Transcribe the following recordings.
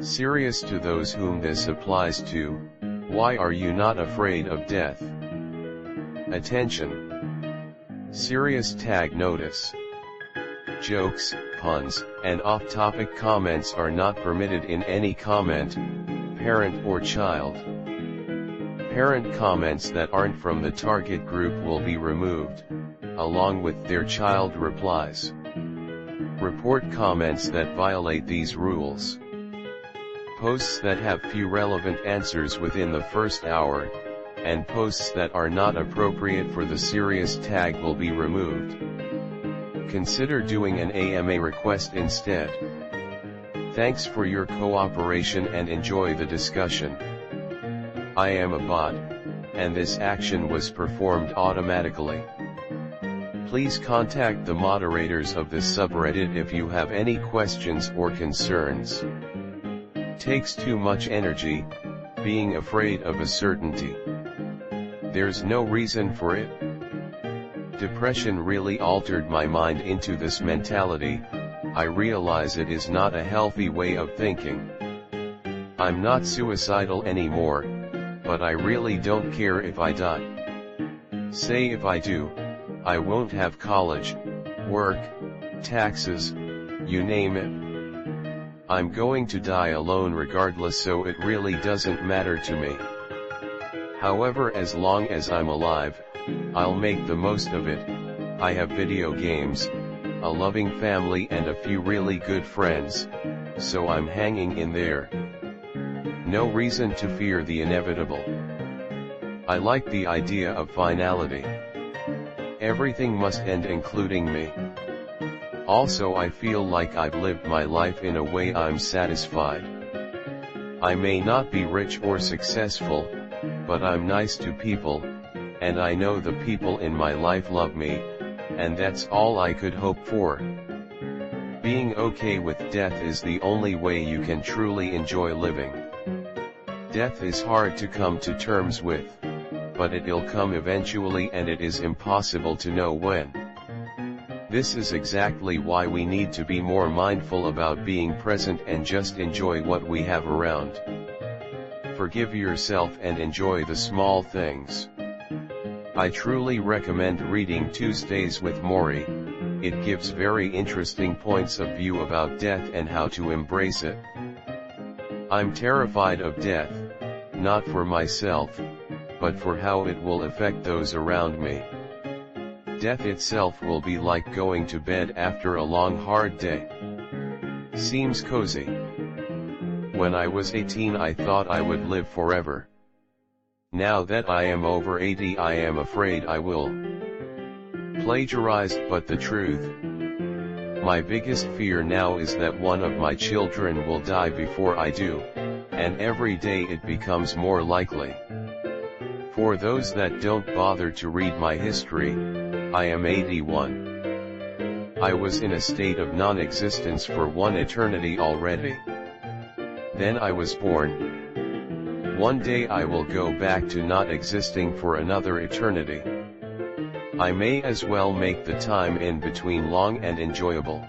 Serious to those whom this applies to, why are you not afraid of death? Attention! Serious tag notice. Jokes, puns, and off-topic comments are not permitted in any comment, parent or child. Parent comments that aren't from the target group will be removed, along with their child replies. Report comments that violate these rules. Posts that have few relevant answers within the first hour, and posts that are not appropriate for the serious tag will be removed. Consider doing an AMA request instead. Thanks for your cooperation and enjoy the discussion. I am a bot, and this action was performed automatically. Please contact the moderators of this subreddit if you have any questions or concerns. Takes too much energy, being afraid of a certainty. There's no reason for it. Depression really altered my mind into this mentality. I realize it is not a healthy way of thinking. I'm not suicidal anymore, but I really don't care if I die. Say if I do, I won't have college, work, taxes, you name it. I'm going to die alone regardless, so it really doesn't matter to me. However, as long as I'm alive, I'll make the most of it. I have video games, a loving family and a few really good friends, so I'm hanging in there. No reason to fear the inevitable. I like the idea of finality. Everything must end, including me. Also, I feel like I've lived my life in a way I'm satisfied. I may not be rich or successful, but I'm nice to people, and I know the people in my life love me, and that's all I could hope for. Being okay with death is the only way you can truly enjoy living. Death is hard to come to terms with, but it'll come eventually, and it is impossible to know when. This is exactly why we need to be more mindful about being present and just enjoy what we have around. Forgive yourself and enjoy the small things. I truly recommend reading Tuesdays with Maury. It gives very interesting points of view about death and how to embrace it. I'm terrified of death, not for myself, but for how it will affect those around me. Death itself will be like going to bed after a long hard day. Seems cozy. When I was 18 I thought I would live forever. Now that I am over 80 I am afraid I will. Plagiarized, but the truth. My biggest fear now is that one of my children will die before I do, and every day it becomes more likely. For those that don't bother to read my history, I am 81. I was in a state of non-existence for one eternity already. Then I was born. One day I will go back to not existing for another eternity. I may as well make the time in between long and enjoyable.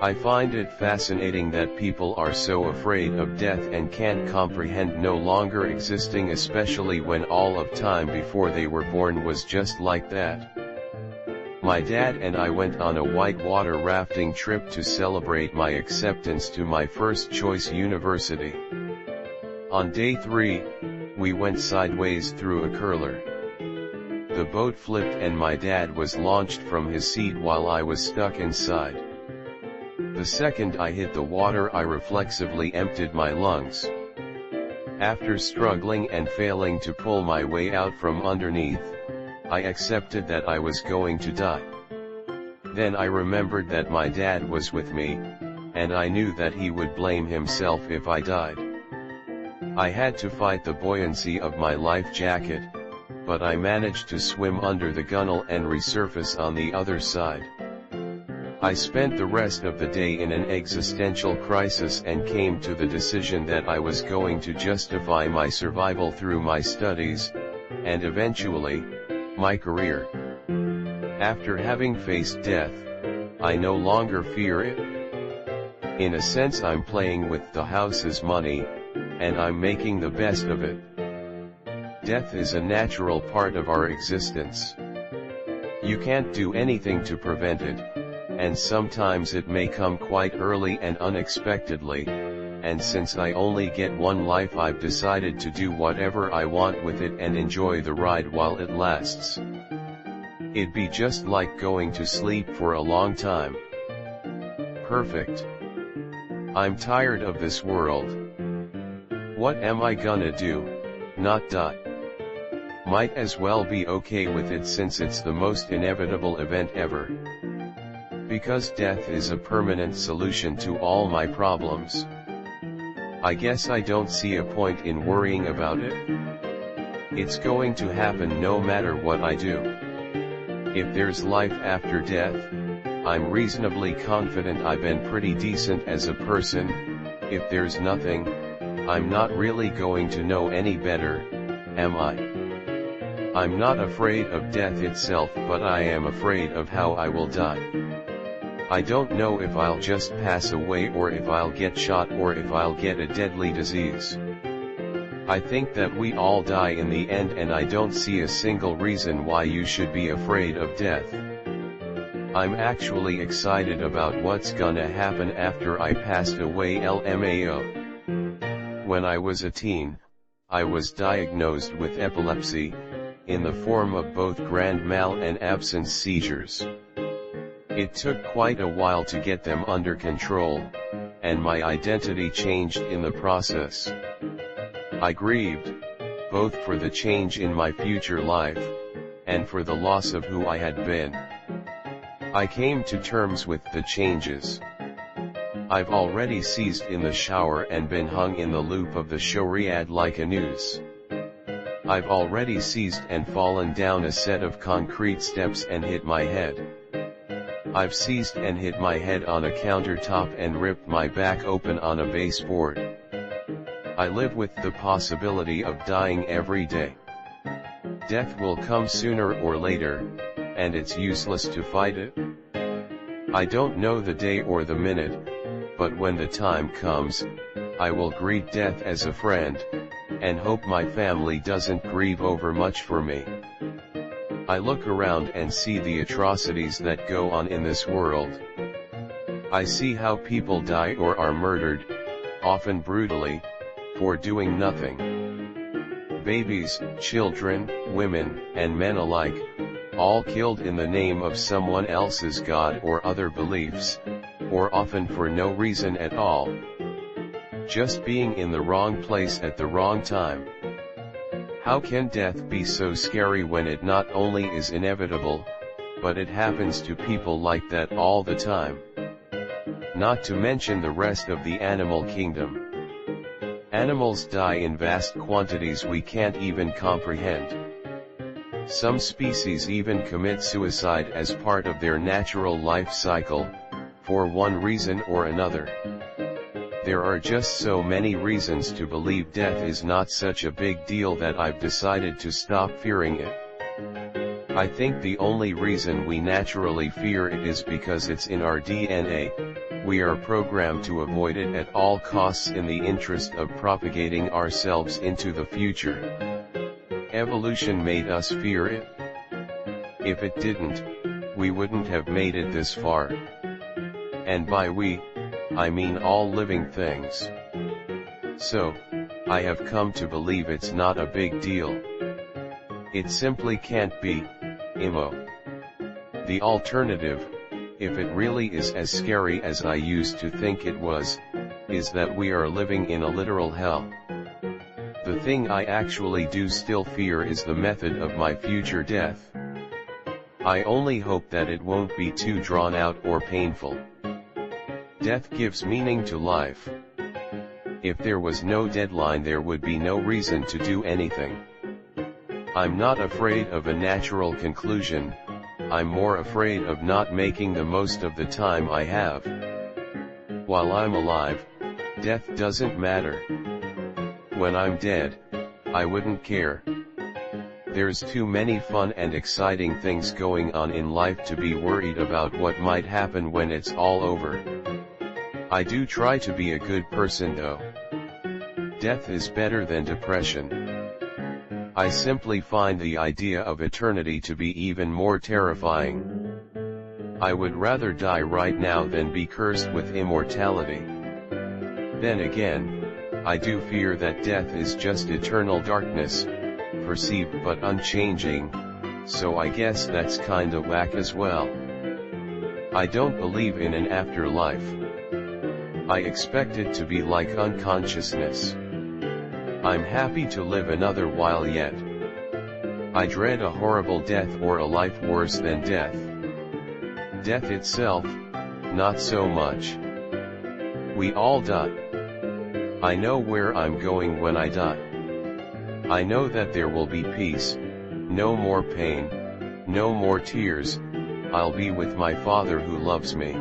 I find it fascinating that people are so afraid of death and can't comprehend no longer existing, especially when all of time before they were born was just like that. My dad and I went on a whitewater rafting trip to celebrate my acceptance to my first choice university. On day 3, we went sideways through a curler. The boat flipped and my dad was launched from his seat while I was stuck inside. The second I hit the water I reflexively emptied my lungs. After struggling and failing to pull my way out from underneath, I accepted that I was going to die. Then I remembered that my dad was with me, and I knew that he would blame himself if I died. I had to fight the buoyancy of my life jacket, but I managed to swim under the gunnel and resurface on the other side. I spent the rest of the day in an existential crisis and came to the decision that I was going to justify my survival through my studies, and eventually, my career. After having faced death, I no longer fear it. In a sense I'm playing with the house's money, and I'm making the best of it. Death is a natural part of our existence. You can't do anything to prevent it, and sometimes it may come quite early and unexpectedly, and since I only get one life I've decided to do whatever I want with it and enjoy the ride while it lasts. It'd be just like going to sleep for a long time. Perfect. I'm tired of this world. What am I gonna do? Not die? Might as well be okay with it since it's the most inevitable event ever. Because death is a permanent solution to all my problems. I guess I don't see a point in worrying about it. It's going to happen no matter what I do. If there's life after death, I'm reasonably confident I've been pretty decent as a person. If there's nothing, I'm not really going to know any better, am I? I'm not afraid of death itself, but I am afraid of how I will die. I don't know if I'll just pass away or if I'll get shot or if I'll get a deadly disease. I think that we all die in the end, and I don't see a single reason why you should be afraid of death. I'm actually excited about what's gonna happen after I passed away. LMAO. When I was a teen, I was diagnosed with epilepsy, in the form of both grand mal and absence seizures. It took quite a while to get them under control, and my identity changed in the process. I grieved, both for the change in my future life, and for the loss of who I had been. I came to terms with the changes. I've already seized in the shower and been hung in the loop of the Shariat like a noose. I've already seized and fallen down a set of concrete steps and hit my head. I've seized and hit my head on a countertop and ripped my back open on a baseboard. I live with the possibility of dying every day. Death will come sooner or later, and it's useless to fight it. I don't know the day or the minute, but when the time comes, I will greet death as a friend, and hope my family doesn't grieve over much for me. I look around and see the atrocities that go on in this world. I see how people die or are murdered, often brutally, for doing nothing. Babies, children, women, and men alike, all killed in the name of someone else's God or other beliefs, or often for no reason at all. Just being in the wrong place at the wrong time. How can death be so scary when it not only is inevitable, but it happens to people like that all the time? Not to mention the rest of the animal kingdom. Animals die in vast quantities we can't even comprehend. Some species even commit suicide as part of their natural life cycle, for one reason or another. There are just so many reasons to believe death is not such a big deal that I've decided to stop fearing it. I think the only reason we naturally fear it is because it's in our DNA. We are programmed to avoid it at all costs in the interest of propagating ourselves into the future. Evolution made us fear it. If it didn't, we wouldn't have made it this far. And by we, I mean all living things. So, I have come to believe it's not a big deal. It simply can't be, Imo. The alternative, if it really is as scary as I used to think it was, is that we are living in a literal hell. The thing I actually do still fear is the method of my future death. I only hope that it won't be too drawn out or painful. Death gives meaning to life. If there was no deadline, there would be no reason to do anything. I'm not afraid of a natural conclusion, I'm more afraid of not making the most of the time I have. While I'm alive, death doesn't matter. When I'm dead, I wouldn't care. There's too many fun and exciting things going on in life to be worried about what might happen when it's all over. I do try to be a good person though. Death is better than depression. I simply find the idea of eternity to be even more terrifying. I would rather die right now than be cursed with immortality. Then again, I do fear that death is just eternal darkness, perceived but unchanging, so I guess that's kinda whack as well. I don't believe in an afterlife. I expect it to be like unconsciousness. I'm happy to live another while yet. I dread a horrible death or a life worse than death. Death itself, not so much. We all die. I know where I'm going when I die. I know that there will be peace, no more pain, no more tears. I'll be with my Father who loves me.